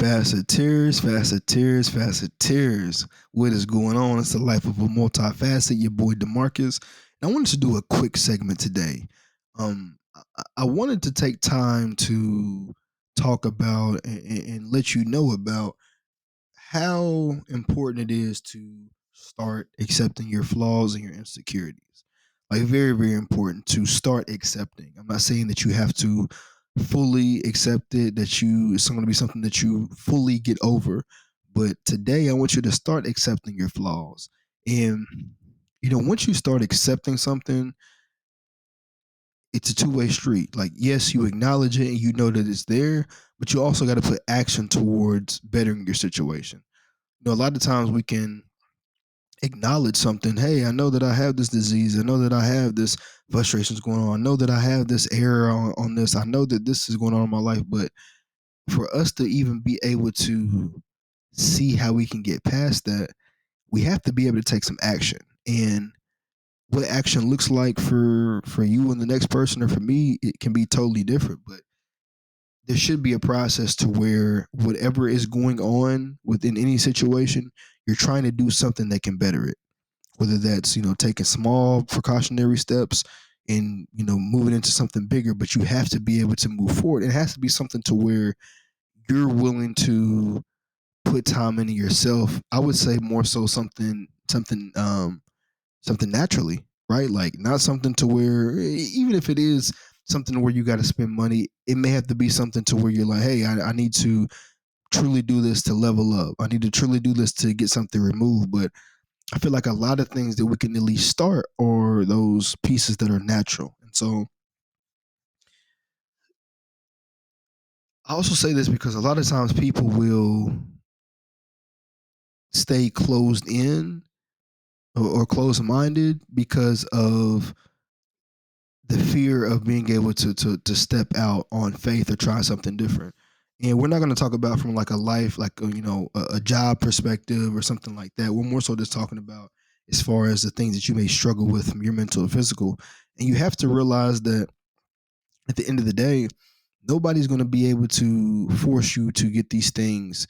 Facetteers, facetteers, facetteers. What is going on? It's the life of a multifaceted. Your boy Demarcus. And I wanted to do a quick segment today. I wanted to take time to talk about and let you know about how important it is to start accepting your flaws and your insecurities. Like very, very important to start accepting. I'm not saying that you have to fully accept it, that it's going to be something that you fully get over. But today I want you to start accepting your flaws. And once you start accepting something, it's a two-way street. Like, yes, you acknowledge it and you know that it's there, but you also got to put action towards bettering your situation. A lot of times we can acknowledge something. Hey, I know that I have this disease. I know that I have this frustrations going on. I know that I have this error on this. I know that this is going on in my life. But for us to even be able to see how we can get past that, we have to be able to take some action. And what action looks like for you and the next person, or for me, it can be totally different. But there should be a process to where whatever is going on within any situation, you're trying to do something that can better it. Whether that's, taking small precautionary steps and, moving into something bigger, but you have to be able to move forward. It has to be something to where you're willing to put time into yourself. I would say more so something naturally, right? Like not something to where, even if it is something where you got to spend money, it may have to be something to where you're like, hey, I need to truly do this to level up. I need to truly do this to get something removed. But I feel like a lot of things that we can at least start are those pieces that are natural. And so I also say this because a lot of times people will stay closed in or closed minded because of the fear of being able to step out on faith or try something different. And we're not going to talk about from like a life, like a job perspective or something like that. We're more so just talking about as far as the things that you may struggle with from your mental or physical. And you have to realize that at the end of the day, nobody's going to be able to force you to get these things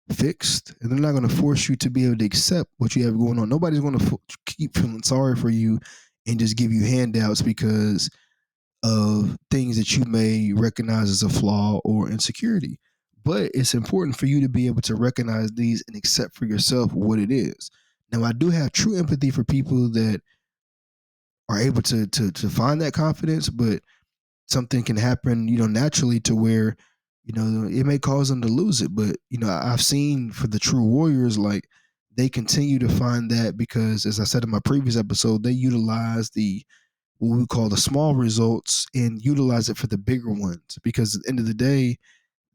fixed, and they're not going to force you to be able to accept what you have going on. Nobody's going to keep feeling sorry for you and just give you handouts because of things that you may recognize as a flaw or insecurity. But it's important for you to be able to recognize these and accept for yourself what it is. Now, I do have true empathy for people that are able to find that confidence, but something can happen, naturally to where, it may cause them to lose it. But, I've seen for the true warriors, like they continue to find that because, as I said in my previous episode, they utilize what we call the small results and utilize it for the bigger ones. Because at the end of the day,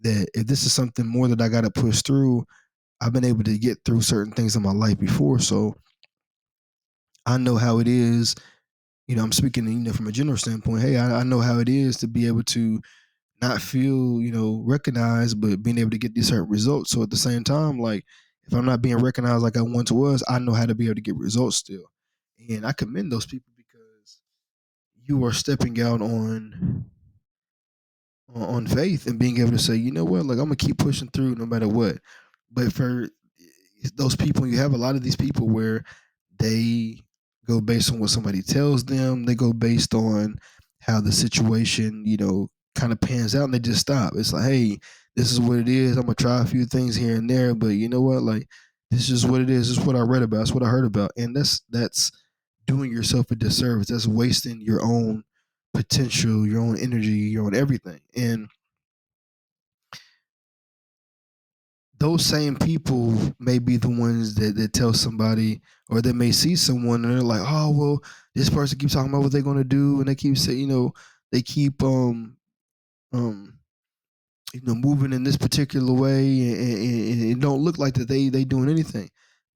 that if this is something more that I got to push through, I've been able to get through certain things in my life before. So I know how it is. I'm speaking, from a general standpoint. Hey, I know how it is to be able to not feel, recognized, but being able to get these certain results. So at the same time, like if I'm not being recognized like I once was, I know how to be able to get results still. And I commend those people because you are stepping out on faith and being able to say, you know what, like I'm gonna keep pushing through no matter what. But for those people, you have a lot of these people where they go based on what somebody tells them. They go based on how the situation, kind of pans out, and they just stop. It's like, hey, this is what it is. I'm gonna try a few things here and there, but you know what? Like, this is what it is. This is what I read about. It's what I heard about, and that's doing yourself a disservice. That's wasting your own potential, your own energy, your own everything. And those same people may be the ones that tell somebody, or they may see someone and they're like, oh well, this person keeps talking about what they're gonna do, and they keep saying, they keep um moving in this particular way, and it don't look like that they doing anything.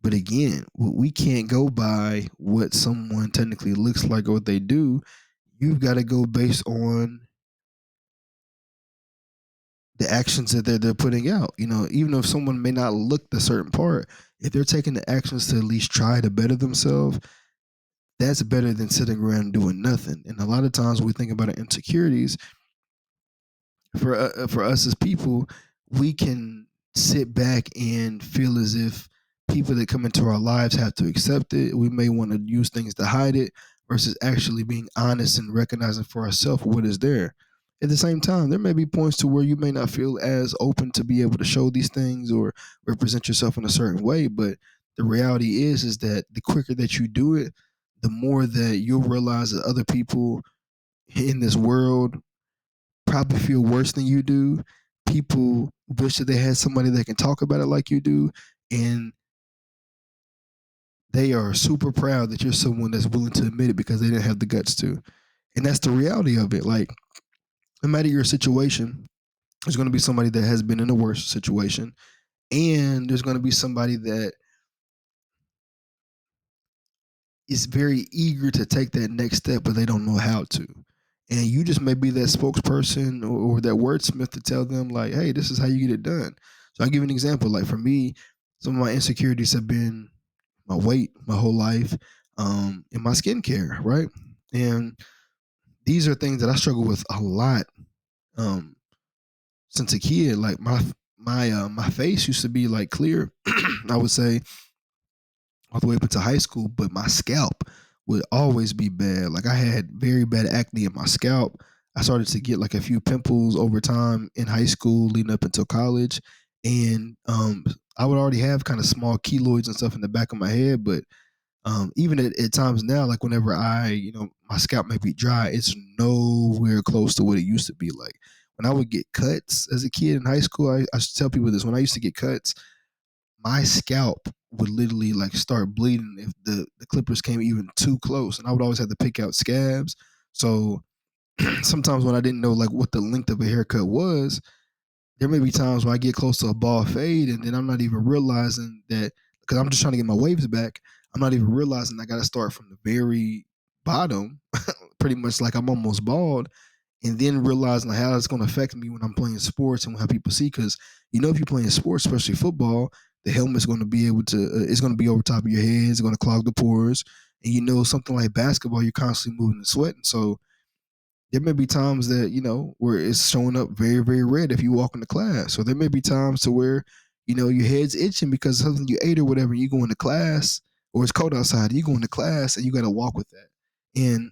But again, we can't go by what someone technically looks like or what they do. You've got to go based on the actions that they're putting out. Even if someone may not look the certain part, if they're taking the actions to at least try to better themselves, that's better than sitting around doing nothing. And a lot of times when we think about our insecurities, for us as people, we can sit sit back and feel as if people that come into our lives have to accept it. We may want to use things to hide it versus actually being honest and recognizing for ourselves what is there. At the same time, there may be points to where you may not feel as open to be able to show these things or represent yourself in a certain way, but the reality is that the quicker that you do it, the more that you'll realize that other people in this world probably feel worse than you do. People wish that they had somebody that can talk about it like you do, and they are super proud that you're someone that's willing to admit it because they didn't have the guts to. And that's the reality of it. Like, no matter your situation, there's going to be somebody that has been in a worse situation, and there's going to be somebody that is very eager to take that next step, but they don't know how to. And you just may be that spokesperson or that wordsmith to tell them, like, hey, this is how you get it done. So I'll give you an example. Like for me, some of my insecurities have been my weight my whole life, and my skincare, right? And these are things that I struggle with a lot um, since a kid. Like my face used to be like clear, I would say, all the way up into high school, but my scalp would always be bad. Like I had very bad acne in my scalp. I started to get like a few pimples over time in high school, leading up until college, and I would already have kind of small keloids and stuff in the back of my head. But even at times now, like whenever my scalp may be dry, it's nowhere close to what it used to be. Like when I would get cuts as a kid in high school, I should tell people this. When I used to get cuts, my scalp would literally like start bleeding if the clippers came even too close, and I would always have to pick out scabs. So sometimes when I didn't know like what the length of a haircut was, there may be times when I get close to a bald fade, and then I'm not even realizing that because I'm just trying to get my waves back. I'm not even realizing I got to start from the very bottom, pretty much like I'm almost bald, and then realizing how it's going to affect me when I'm playing sports and how people see. Because if you're playing sports, especially football, the helmet's going to be able to, it's going to be over top of your head. It's going to clog the pores. And something like basketball, you're constantly moving and sweating. So there may be times that, where it's showing up very, very red if you walk into class. So there may be times to where, your head's itching because of something you ate or whatever. You go into class or it's cold outside. You go into class and you got to walk with that. And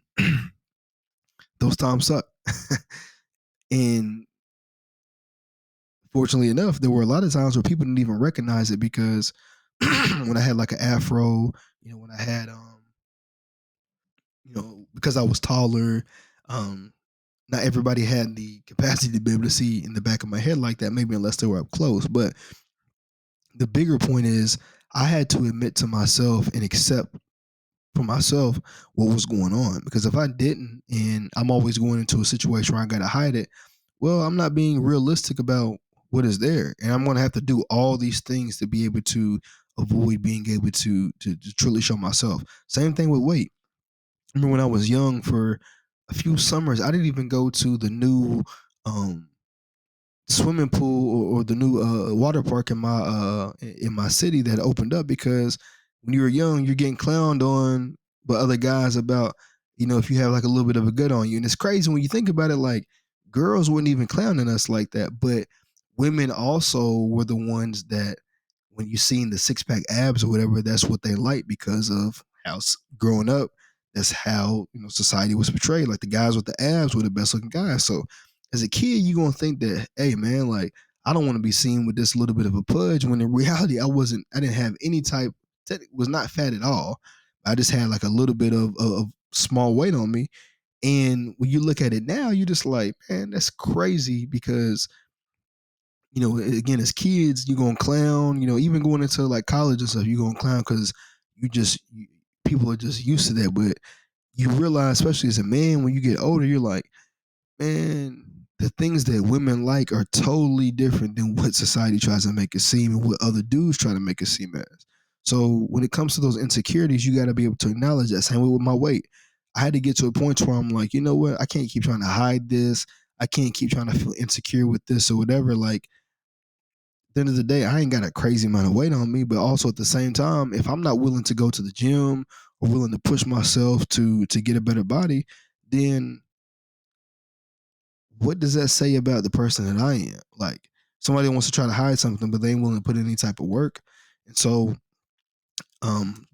those times suck. And fortunately enough, there were a lot of times where people didn't even recognize it because when I had like an afro, when I had because I was taller, um, not everybody had the capacity to be able to see in the back of my head like that, maybe unless they were up close. But the bigger point is I had to admit to myself and accept for myself what was going on. Because if I didn't, and I'm always going into a situation where I got to hide it, well, I'm not being realistic about what is there. And I'm going to have to do all these things to be able to avoid being able to truly show myself. Same thing with weight. I remember when I was young for a few summers, I didn't even go to the new um, swimming pool or the new water park in my city that opened up because when you were young, you're getting clowned on by other guys about if you have like a little bit of a gut on you, and it's crazy when you think about it. Like girls wouldn't even clowning us like that, but women also were the ones that when you seen the six pack abs or whatever, that's what they like because of how growing up. That's how society was portrayed. Like the guys with the abs were the best looking guys. So as a kid, you're gonna think that, hey man, like I don't want to be seen with this little bit of a pudge. When in reality, I didn't have any type, was not fat at all. I just had like a little bit of small weight on me. And when you look at it now, you're just like, man, that's crazy because, again, as kids, you're gonna clown, even going into like college and stuff, you're gonna clown because people are just used to that. But you realize, especially as a man, when you get older, you're like, man, the things that women like are totally different than what society tries to make it seem and what other dudes try to make it seem as. So when it comes to those insecurities, you got to be able to acknowledge that. Same way with my weight. I had to get to a point where I'm like, you know what? I can't keep trying to hide this. I can't keep trying to feel insecure with this or whatever. Like, at the end of the day, I ain't got a crazy amount of weight on me, but also at the same time, if I'm not willing to go to the gym or willing to push myself to get a better body, then what does that say about the person that I am? Like, somebody wants to try to hide something, but they ain't willing to put in any type of work. And so,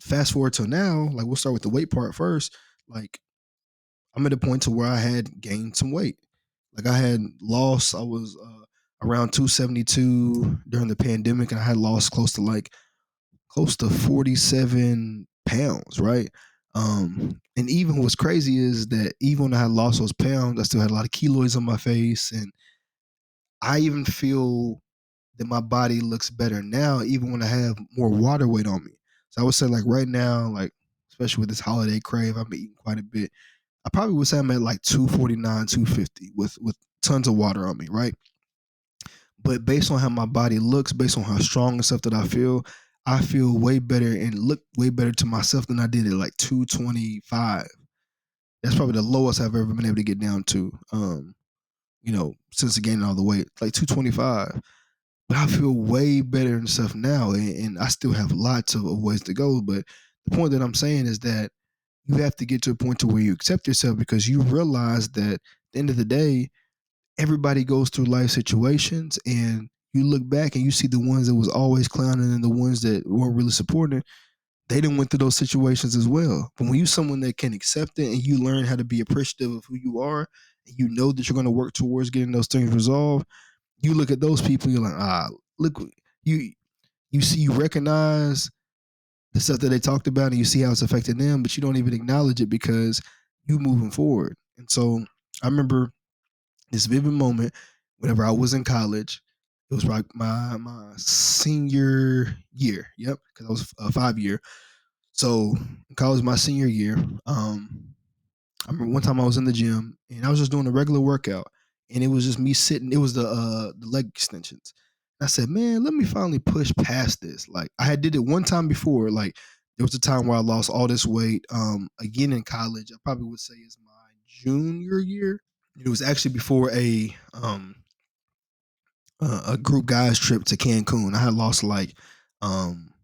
fast forward to now, like we'll start with the weight part first. Like I'm at a point to where I had gained some weight. Like I had lost, I was around 272 during the pandemic, and I had lost close to 47 pounds, right? And even what's crazy is that even when I had lost those pounds, I still had a lot of keloids on my face, and I even feel that my body looks better now, even when I have more water weight on me. So I would say, like right now, like especially with this holiday crave, I'm eating quite a bit. I probably would say I'm at like 249, 250 with tons of water on me, right? But based on how my body looks, based on how strong and stuff that I feel way better and look way better to myself than I did at like 225. That's probably the lowest I've ever been able to get down to. Since gaining all the weight, like 225. But I feel way better and stuff now, and I still have lots of ways to go. But the point that I'm saying is that you have to get to a point to where you accept yourself, because you realize that at the end of the day, everybody goes through life situations, and you look back and you see the ones that was always clowning and the ones that weren't really supporting. They didn't went through those situations as well. But when you someone that can accept it and you learn how to be appreciative of who you are, and you know that you're going to work towards getting those things resolved, you look at those people, you're like, look, you you recognize the stuff that they talked about, and you see how it's affected them, but you don't even acknowledge it because you moving forward. And so I remember this vivid moment whenever I was in college. It was like my senior year. Yep, because I was a 5 year. So in college, my senior year, I remember one time I was in the gym and I was just doing a regular workout, and it was just me sitting. It was the leg extensions. I said, man, let me finally push past this. Like I had did it one time before. Like there was a time where I lost all this weight. Again in college, I probably would say is my junior year. It was actually before a group guys trip to Cancun. I had lost like um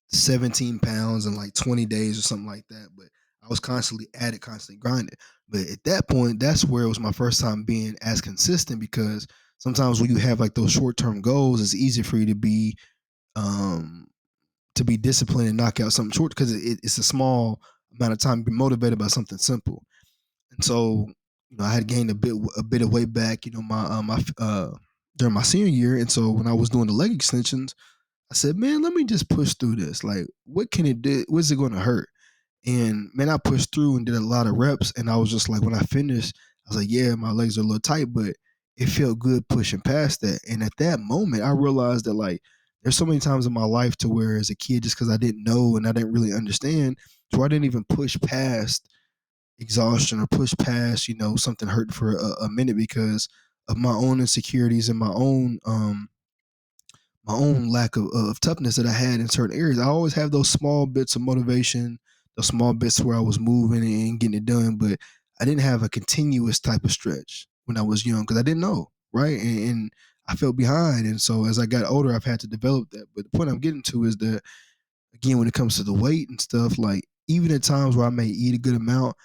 17 pounds in like 20 days or something like that. But I was constantly at it, constantly grinding. But at that point, that's where it was my first time being as consistent, because sometimes when you have like those short term goals, it's easier for you um to be disciplined and knock out something short, because it's a small amount of time to be motivated by something simple. And so, I had gained a bit of weight back, my during my senior year. And so when I was doing the leg extensions, I said, man, let me just push through this. Like, what can it do? What's it going to hurt? And man, I pushed through and did a lot of reps. And I was just like, when I finished, I was like, yeah, my legs are a little tight, but it felt good pushing past that. And at that moment, I realized that like, there's so many times in my life to where as a kid, just because I didn't know and I didn't really understand, so I didn't even push past exhaustion or push past, something hurt for a minute because of my own insecurities and my own lack of toughness that I had in certain areas. I always have those small bits of motivation, those small bits where I was moving and getting it done, but I didn't have a continuous type of stretch when I was young because I didn't know, right? And I felt behind. And so as I got older, I've had to develop that. But the point I'm getting to is that, again, when it comes to the weight and stuff, like even at times where I may eat a good amount,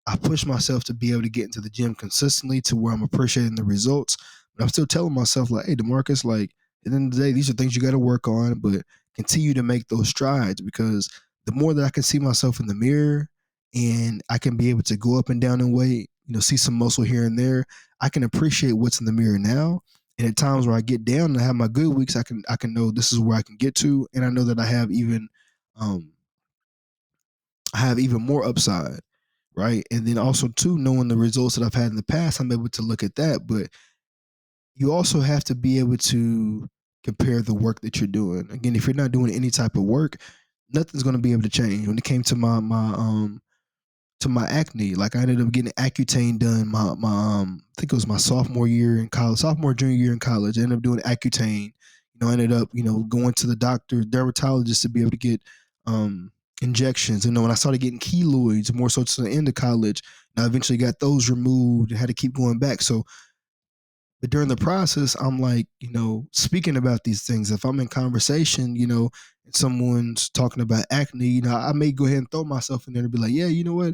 I push myself to be able to get into the gym consistently to where I'm appreciating the results. But I'm still telling myself, like, hey, DeMarcus, like, at the end of the day, these are things you got to work on, but continue to make those strides, because the more that I can see myself in the mirror and I can be able to go up and down in weight, see some muscle here and there, I can appreciate what's in the mirror now. And at times where I get down and I have my good weeks, I can know this is where I can get to, and I know that um I have even more upside, right? And then also too, knowing the results that I've had in the past, I'm able to look at that. But you also have to be able to compare the work that you're doing. Again, if you're not doing any type of work, nothing's going to be able to change. When it came to my acne, like I ended up getting Accutane done I think it was my sophomore year in college, sophomore junior year in college. I ended up doing Accutane. I ended up going to the doctor, dermatologist, to be able to get injections. When I started getting keloids more so to the end of college, and I eventually got those removed and had to keep going back. So, but during the process, I'm like, speaking about these things. If I'm in conversation, and someone's talking about acne, I may go ahead and throw myself in there to be like, yeah, you know what?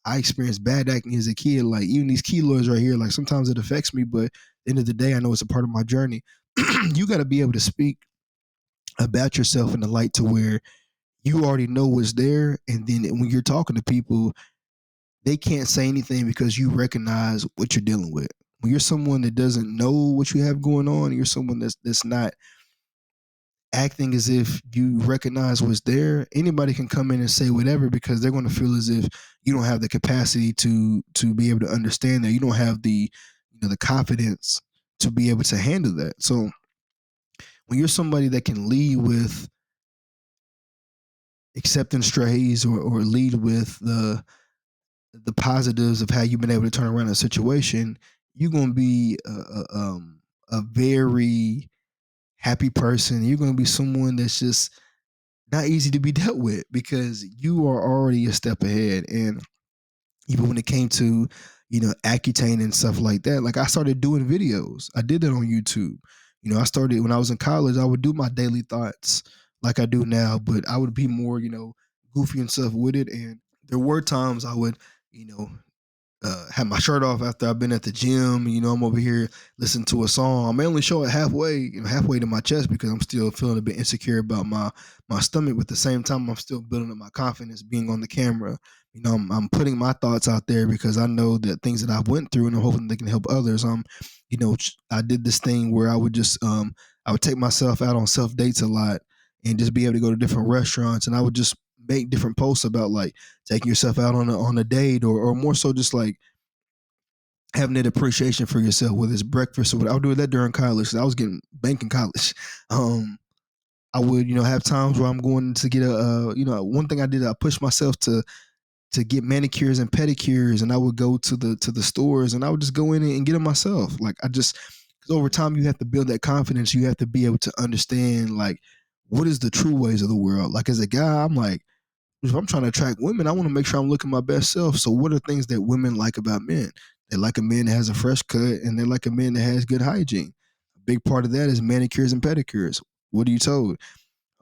I experienced bad acne as a kid. Like even these keloids right here, like sometimes it affects me, but at the end of the day, I know it's a part of my journey. you got to be able to speak about yourself in the light to where you already know what's there, and then when you're talking to people, they can't say anything because you recognize what you're dealing with. When you're someone that doesn't know what you have going on, you're someone that's not acting as if you recognize what's there. Anybody can come in and say whatever because they're going to feel as if you don't have the capacity to be able to understand that. You don't have the confidence to be able to handle that. So when you're somebody that can lead with accepting strays, or lead with the positives of how you've been able to turn around a situation, you're going to be a very happy person. You're going to be someone that's just not easy to be dealt with because you are already a step ahead. And even when it came to, Accutane and stuff like that, like I started doing videos. I did that on YouTube. I started when I was in college. I would do my daily thoughts like I do now, but I would be more, goofy and stuff with it. And there were times I would, you know, have my shirt off after I've been at the gym. I'm over here listening to a song. I may only show it halfway, halfway to my chest because I'm still feeling a bit insecure about my stomach. But at the same time, I'm still building up my confidence being on the camera. I'm putting my thoughts out there because I know that things that I've went through, and I'm hoping they can help others. I did this thing where I would just I would take myself out on self dates a lot and just be able to go to different restaurants, and I would just make different posts about like taking yourself out on a date, or more so just like having that appreciation for yourself, whether it's breakfast or what. I would do that during college 'cause I was getting bank in college. I would, have times where I'm going to get one thing I did, I pushed myself to get manicures and pedicures, and I would go to the stores and I would just go in and get them myself. Like because over time you have to build that confidence. You have to be able to understand like what is the true ways of the world. Like as a guy, I'm like, if I'm trying to attract women, I want to make sure I'm looking my best self. So what are things that women like about men? They like a man that has a fresh cut, and they like a man that has good hygiene. A big part of that is manicures and pedicures. What are you told?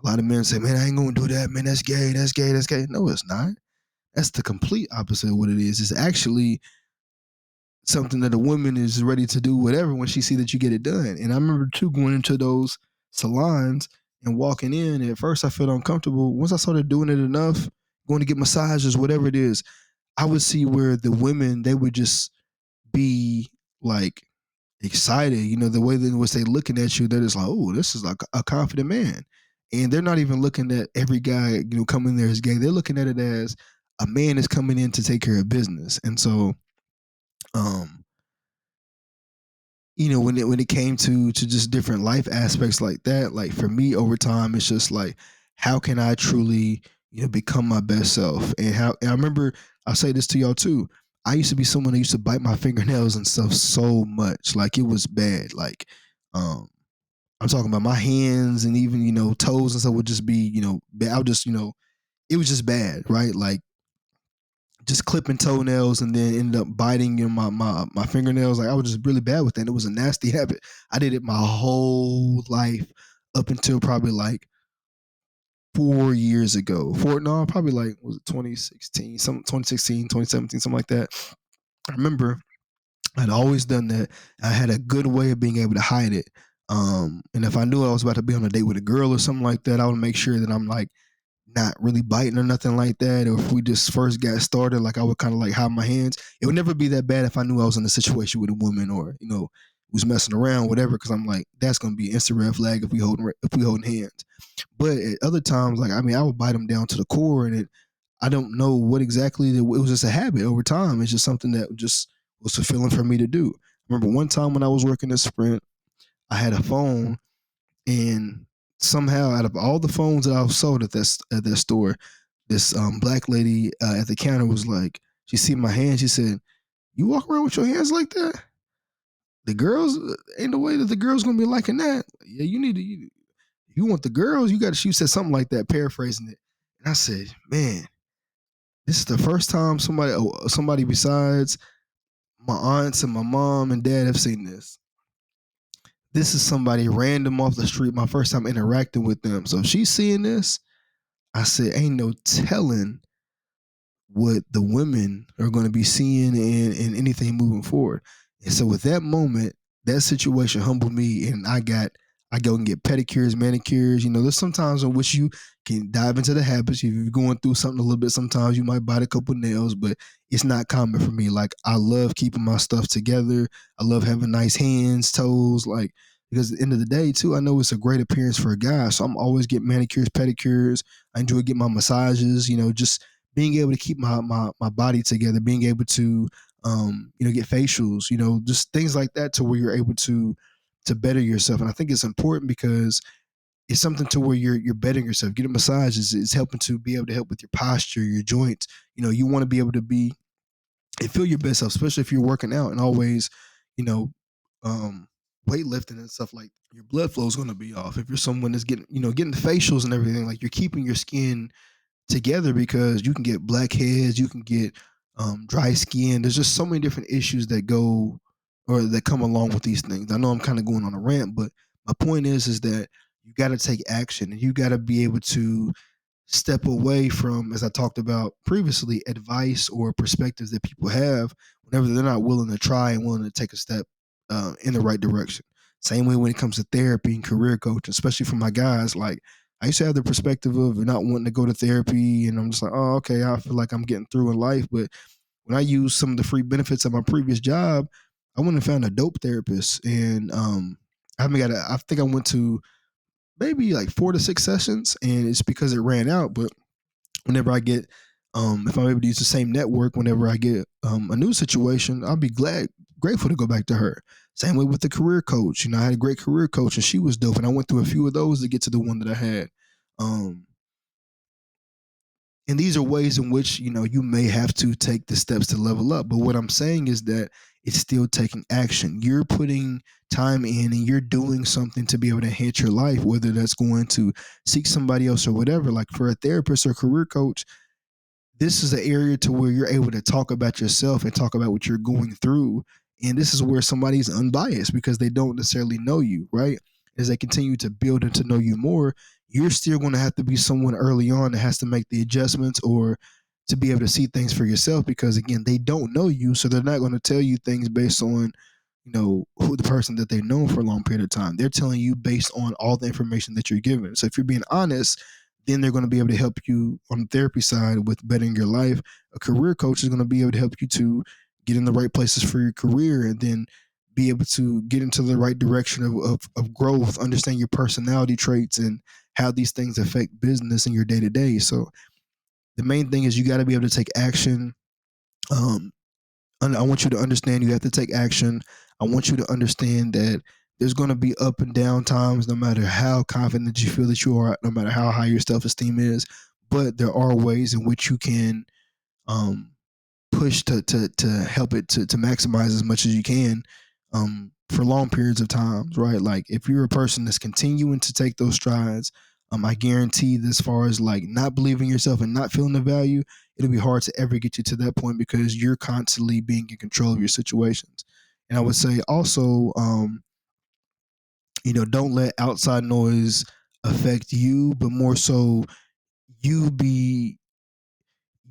A lot of men say, man, I ain't gonna do that, man. That's gay, that's gay, that's gay. No, it's not. That's the complete opposite of what it is. It's actually something that a woman is ready to do whatever when she see that you get it done. And I remember too going into those salons and walking in. And at first, I felt uncomfortable. Once I started doing it enough, going to get massages, whatever it is, I would see where the women they would just be like excited. The way in which they looking at you, they're just like, oh, this is like a confident man. And they're not even looking at every guy coming there as gay. They're looking at it as a man is coming in to take care of business. And so um when it came to just different life aspects like that, like for me over time it's just like how can I truly become my best self. And I remember, I'll say this to y'all too, I used to be someone that used to bite my fingernails and stuff so much, like it was bad. Like um I'm talking about my hands and even toes and stuff would just be bad. I would just it was just bad, right? Like just clipping toenails and then ended up biting my fingernails. Like I was just really bad with that. It was a nasty habit. I did it my whole life up until probably like 4 years ago. Probably like was it 2016, 2017, something like that. I remember I'd always done that. I had a good way of being able to hide it. And if I knew I was about to be on a date with a girl or something like that, I would make sure that I'm like not really biting or nothing like that. Or if we just first got started, like I would kind of like hide my hands. It would never be that bad if I knew I was in a situation with a woman or was messing around, whatever. Because I'm like, that's gonna be an instant red flag if we holding hands. But at other times, like I would bite them down to the core, and I don't know what exactly. It was just a habit over time. It's just something that just was fulfilling for me to do. I remember one time when I was working at Sprint, I had a phone, and somehow out of all the phones that I've sold at that store, this black lady at the counter was like, she see my hands, she said, "You walk around with your hands like that? The girls ain't no way that the girls gonna be liking that. Yeah, you need to. You want the girls? You got to." She said something like that, paraphrasing it. And I said, "Man, this is the first time somebody besides my aunts and my mom and dad have seen this. This is somebody random off the street. My first time interacting with them. So if she's seeing this, I said, ain't no telling what the women are going to be seeing in anything moving forward." And so with that moment, that situation humbled me, and I go and get pedicures, manicures. There's sometimes in which you can dive into the habits. If you're going through something a little bit, sometimes you might bite a couple nails, but it's not common for me. Like, I love keeping my stuff together. I love having nice hands, toes, like, because at the end of the day, too, I know it's a great appearance for a guy. So I'm always getting manicures, pedicures. I enjoy getting my massages, just being able to keep my body together, being able to get facials, just things like that, to where you're able to better yourself. And I think it's important because it's something to where you're bettering yourself. Getting massages is helping to be able to help with your posture, your joints. You want to be able to be and feel your best self, especially if you're working out and always, you know, um, weightlifting and stuff like that. Your blood flow is going to be off. If you're someone that's getting facials and everything, like, you're keeping your skin together, because you can get blackheads, you can get dry skin. There's just so many different issues that go or that come along with these things. I know I'm kind of going on a rant, but my point is that you got to take action, and you got to be able to step away from, as I talked about previously, advice or perspectives that people have whenever they're not willing to try and willing to take a step in the right direction. Same way when it comes to therapy and career coaching, especially for my guys. Like, I used to have the perspective of not wanting to go to therapy, and I'm just like, oh, okay, I feel like I'm getting through in life. But when I used some of the free benefits of my previous job, I went and found a dope therapist, and I haven't got. I think I went to maybe like 4 to 6 sessions, and it's because it ran out. But whenever I get, if I'm able to use the same network, whenever I get a new situation, I'll be grateful to go back to her. Same way with the career coach. I had a great career coach, and she was dope. And I went through a few of those to get to the one that I had. Um, and these are ways in which you may have to take the steps to level up. But what I'm saying is that it's still taking action. You're putting time in, and you're doing something to be able to enhance your life, whether that's going to seek somebody else or whatever. Like, for a therapist or career coach, this is an area to where you're able to talk about yourself and talk about what you're going through. And this is where somebody's unbiased, because they don't necessarily know you, right? As they continue to build and to know you more, you're still going to have to be someone early on that has to make the adjustments, or to be able to see things for yourself, because again, they don't know you. So they're not going to tell you things based on, who the person that they've known for a long period of time. They're telling you based on all the information that you're given. So if you're being honest, then they're going to be able to help you on the therapy side with bettering your life. A career coach is going to be able to help you to get in the right places for your career, and then be able to get into the right direction of growth, understand your personality traits, and how these things affect business in your day to day. So the main thing is you got to be able to take action. Um, I want you to understand you have to take action. I want you to understand that there's going to be up and down times, no matter how confident you feel that you are, no matter how high your self esteem is. But there are ways in which you can um, push to help it to maximize as much as you can for long periods of times, right? Like, if you're a person that's continuing to take those strides, I guarantee that, as far as like not believing in yourself and not feeling the value, it'll be hard to ever get you to that point, because you're constantly being in control of your situations. And I would say also, don't let outside noise affect you, but more so, you be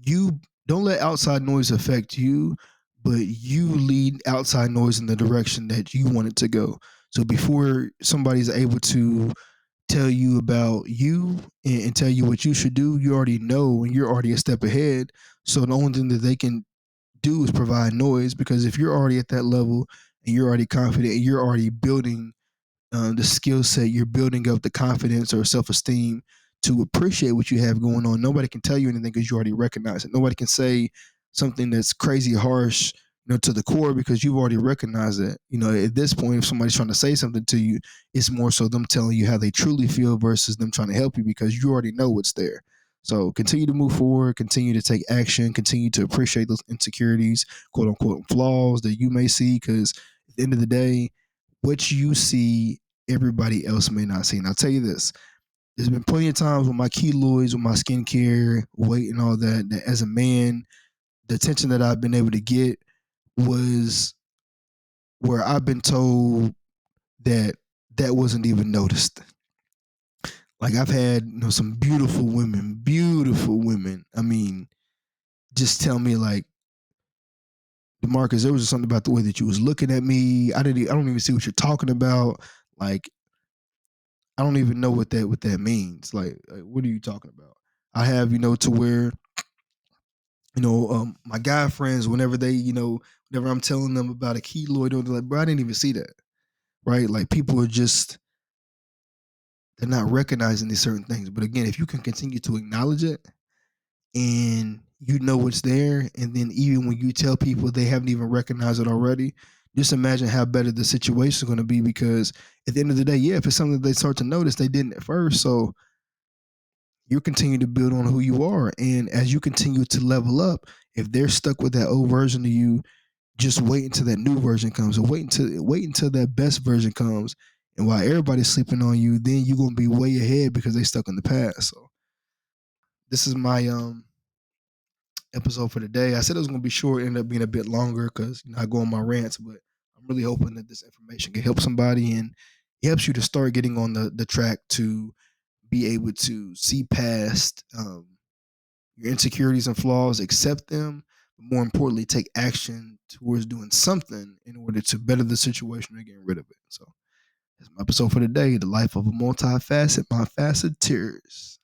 you don't let outside noise affect you, but you lead outside noise in the direction that you want it to go. So before somebody's able to tell you about you and tell you what you should do, you already know, and you're already a step ahead. So the only thing that they can do is provide noise, because if you're already at that level and you're already confident and you're already building the skill set, you're building up the confidence or self esteem to appreciate what you have going on. Nobody can tell you anything because you already recognize it. Nobody can say something that's crazy harsh, to the core, because you've already recognized it. At this point, if somebody's trying to say something to you, it's more so them telling you how they truly feel versus them trying to help you, because you already know what's there. So continue to move forward, continue to take action, continue to appreciate those insecurities, quote unquote, flaws that you may see, because at the end of the day, what you see, everybody else may not see. And I'll tell you this: there's been plenty of times with my keloids, with my skincare, weight, and all that, that as a man, the attention that I've been able to get was where I've been told that that wasn't even noticed. Like, I've had some beautiful women. I mean, just tell me, like, DeMarcus, there was just something about the way that you was looking at me. I don't even see what you're talking about. Like, I don't even know what that means. Like, what are you talking about? I have, to where, my guy friends, whenever they, whenever I'm telling them about a keloid, they're like, bro, I didn't even see that. Right? Like, people are just, they're not recognizing these certain things. But again, if you can continue to acknowledge it and you know it's there, and then even when you tell people they haven't even recognized it already, just imagine how better the situation is going to be. Because at the end of the day, yeah, if it's something that they start to notice, they didn't at first. So you continue to build on who you are. And as you continue to level up, if they're stuck with that old version of you, just wait until that new version comes, or wait until that best version comes. And while everybody's sleeping on you, then you're gonna be way ahead because they stuck in the past. So this is my episode for today. I said it was gonna be short, ended up being a bit longer because I go on my rants, but I'm really hoping that this information can help somebody, and it helps you to start getting on the track to be able to see past your insecurities and flaws, accept them, but more importantly, take action towards doing something in order to better the situation or getting rid of it. So that's my episode for today. The life of a multifaceted, my facet tears.